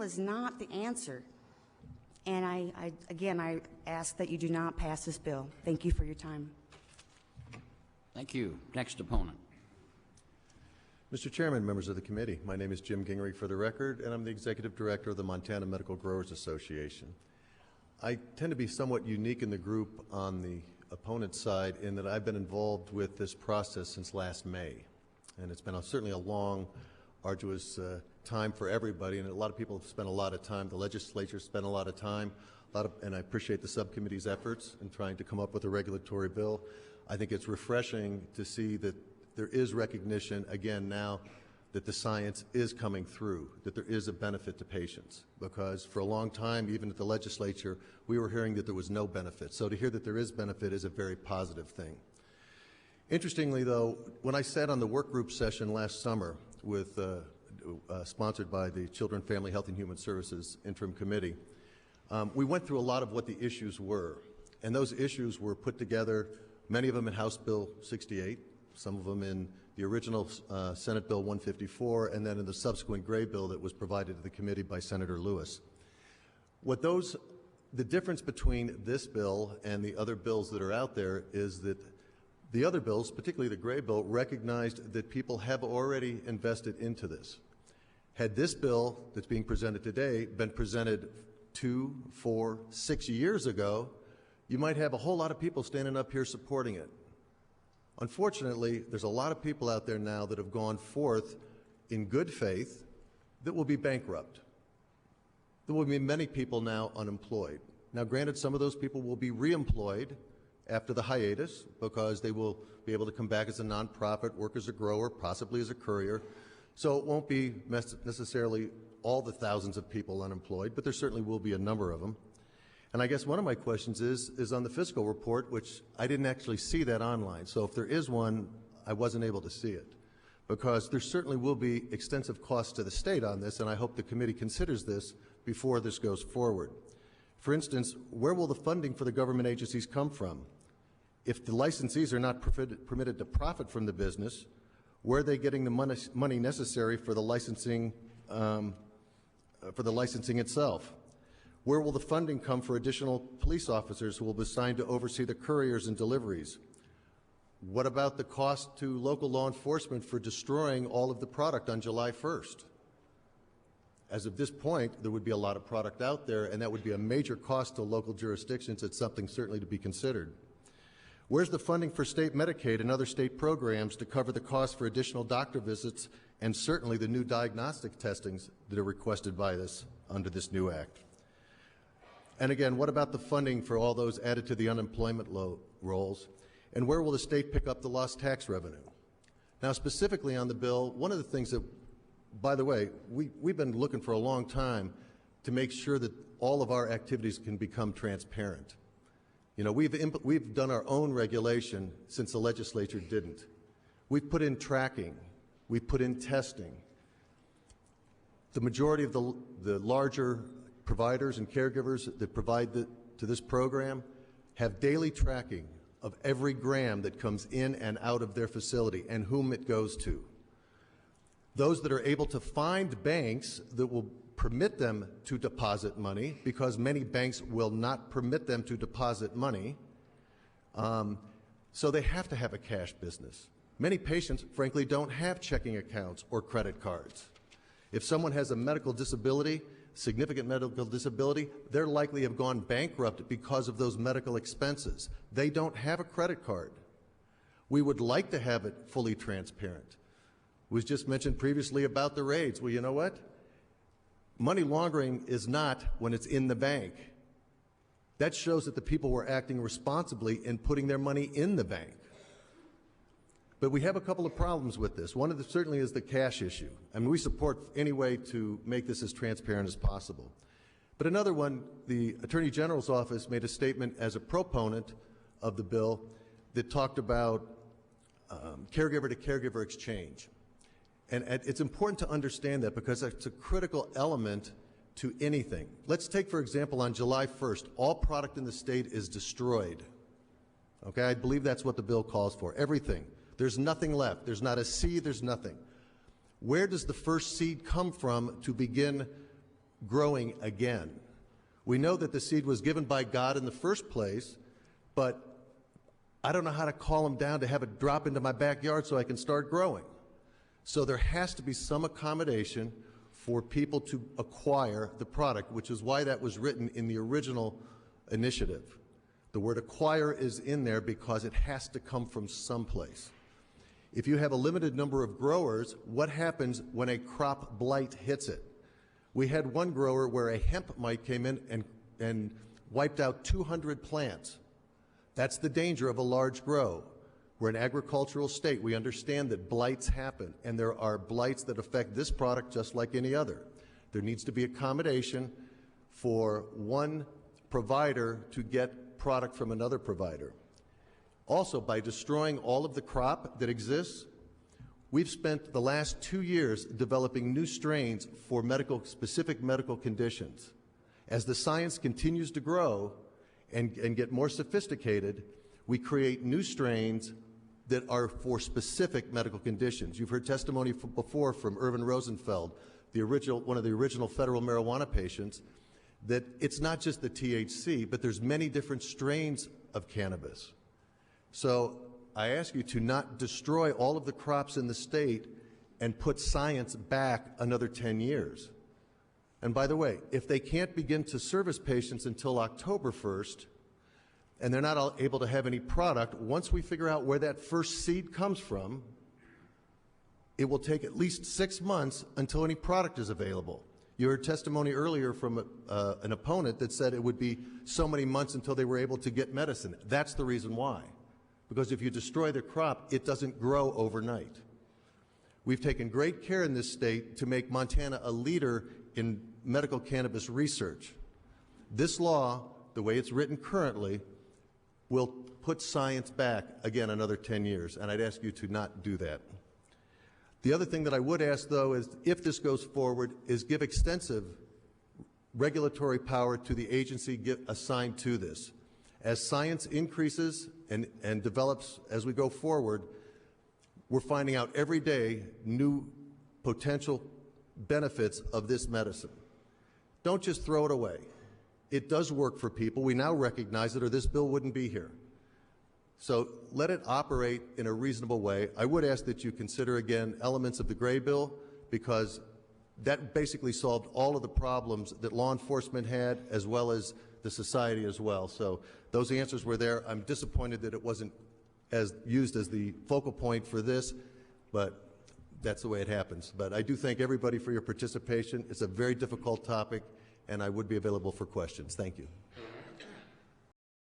repeal is not the answer. And again, I ask that you do not pass this bill. Thank you for your time. Thank you. Next opponent. Mr. Chairman, members of the committee, my name is Jim Gingery for the record, and I'm the Executive Director of the Montana Medical Growers Association. I tend to be somewhat unique in the group on the opponent's side in that I've been involved with this process since last May. And it's been certainly a long, arduous time for everybody, and a lot of people have spent a lot of time. The legislature spent a lot of time, and I appreciate the subcommittee's efforts in trying to come up with a regulatory bill. I think it's refreshing to see that there is recognition, again, now that the science is coming through, that there is a benefit to patients. Because for a long time, even at the legislature, we were hearing that there was no benefit. So to hear that there is benefit is a very positive thing. Interestingly, though, when I sat on the work group session last summer with sponsored by the Children, Family, Health, and Human Services Interim Committee, we went through a lot of what the issues were. And those issues were put together, many of them in House Bill 68, some of them in the original Senate Bill 154, and then in the subsequent Greybill that was provided to the committee by Senator Lewis. The difference between this bill and the other bills that are out there is that the other bills, particularly the Greybill, recognized that people have already invested into this. Had this bill that's being presented today been presented 2, 4, 6 years ago, you might have a whole lot of people standing up here supporting it. Unfortunately, there's a lot of people out there now that have gone forth in good faith that will be bankrupt. There will be many people now unemployed. Now, granted, some of those people will be reemployed after the hiatus because they will be able to come back as a nonprofit, work as a grower, possibly as a courier. So it won't be necessarily all the thousands of people unemployed, but there certainly will be a number of them. And I guess one of my questions is on the fiscal report, which I didn't actually see that online. So if there is one, I wasn't able to see it, because there certainly will be extensive costs to the state on this, and I hope the committee considers this before this goes forward. For instance, where will the funding for the government agencies come from? If the licensees are not permitted to profit from the business, where are they getting the money necessary for the licensing itself? Where will the funding come for additional police officers who will be assigned to oversee the couriers and deliveries? What about the cost to local law enforcement for destroying all of the product on July 1st? As of this point, there would be a lot of product out there, and that would be a major cost to local jurisdictions. It's something certainly to be considered. Where's the funding for state Medicaid and other state programs to cover the cost for additional doctor visits and certainly the new diagnostic testings that are requested by this under this new act? And again, what about the funding for all those added to the unemployment rolls? And where will the state pick up the lost tax revenue? Now, specifically on the bill, one of the things that, by the way, we've been looking for a long time to make sure that all of our activities can become transparent. You know, we've done our own regulation since the legislature didn't. We've put in tracking. We've put in testing. The majority of the larger providers and caregivers that provide to this program have daily tracking of every gram that comes in and out of their facility and whom it goes to. Those that are able to find banks that will permit them to deposit money, because many banks will not permit them to deposit money, so they have to have a cash business. Many patients, frankly, don't have checking accounts or credit cards. If someone has a medical disability, significant medical disability, they're likely have gone bankrupt because of those medical expenses. They don't have a credit card. We would like to have it fully transparent. It was just mentioned previously about the raids. Well, you know what? Money laundering is not when it's in the bank. That shows that the people were acting responsibly in putting their money in the bank. But we have a couple of problems with this. One of them certainly is the cash issue. I mean, we support any way to make this as transparent as possible. But another one, the Attorney General's office made a statement as a proponent of the bill that talked about caregiver-to-caregiver exchange. And it's important to understand that because it's a critical element to anything. Let's take, for example, on July 1st, all product in the state is destroyed. Okay, I believe that's what the bill calls for, everything. There's nothing left. There's not a seed, there's nothing. Where does the first seed come from to begin growing again. We know that the seed was given by God in the first place, but I don't know how to call them down to have it drop into my backyard so I can start growing. So there has to be some accommodation for people to acquire the product, which is why that was written in the original initiative. The word acquire is in there because it has to come from someplace. If you have a limited number of growers, what happens when a crop blight hits it? We had one grower where a hemp mite came in and wiped out 200 plants. That's the danger of a large grow. We're an agricultural state. We understand that blights happen, and there are blights that affect this product just like any other. There needs to be accommodation for one provider to get product from another provider. Also, by destroying all of the crop that exists, we've spent the last 2 years developing new strains for specific medical conditions. As the science continues to grow and get more sophisticated, we create new strains that are for specific medical conditions. You've heard testimony before from Irvin Rosenfeld, one of the original federal marijuana patients, that it's not just the THC, but there's many different strains of cannabis. So I ask you to not destroy all of the crops in the state and put science back another 10 years. And by the way, if they can't begin to service patients until October 1st, and they're not able to have any product, once we figure out where that first seed comes from, it will take at least 6 months until any product is available. You heard testimony earlier from an opponent that said it would be so many months until they were able to get medicine. That's the reason why. Because if you destroy the crop, it doesn't grow overnight. We've taken great care in this state to make Montana a leader in medical cannabis research. This law, the way it's written currently, will put science back, again, another 10 years, and I'd ask you to not do that. The other thing that I would ask, though, is if this goes forward, is give extensive regulatory power to the agency assigned to this. As science increases and develops as we go forward, we're finding out every day new potential benefits of this medicine. Don't just throw it away. It does work for people. We now recognize it, or this bill wouldn't be here. So let it operate in a reasonable way. I would ask that you consider, again, elements of the Greybill, because that basically solved all of the problems that law enforcement had, as well as the society as well. So those answers were there. I'm disappointed that it wasn't used as the focal point for this, but that's the way it happens. But I do thank everybody for your participation. It's a very difficult topic, and I would be available for questions. Thank you.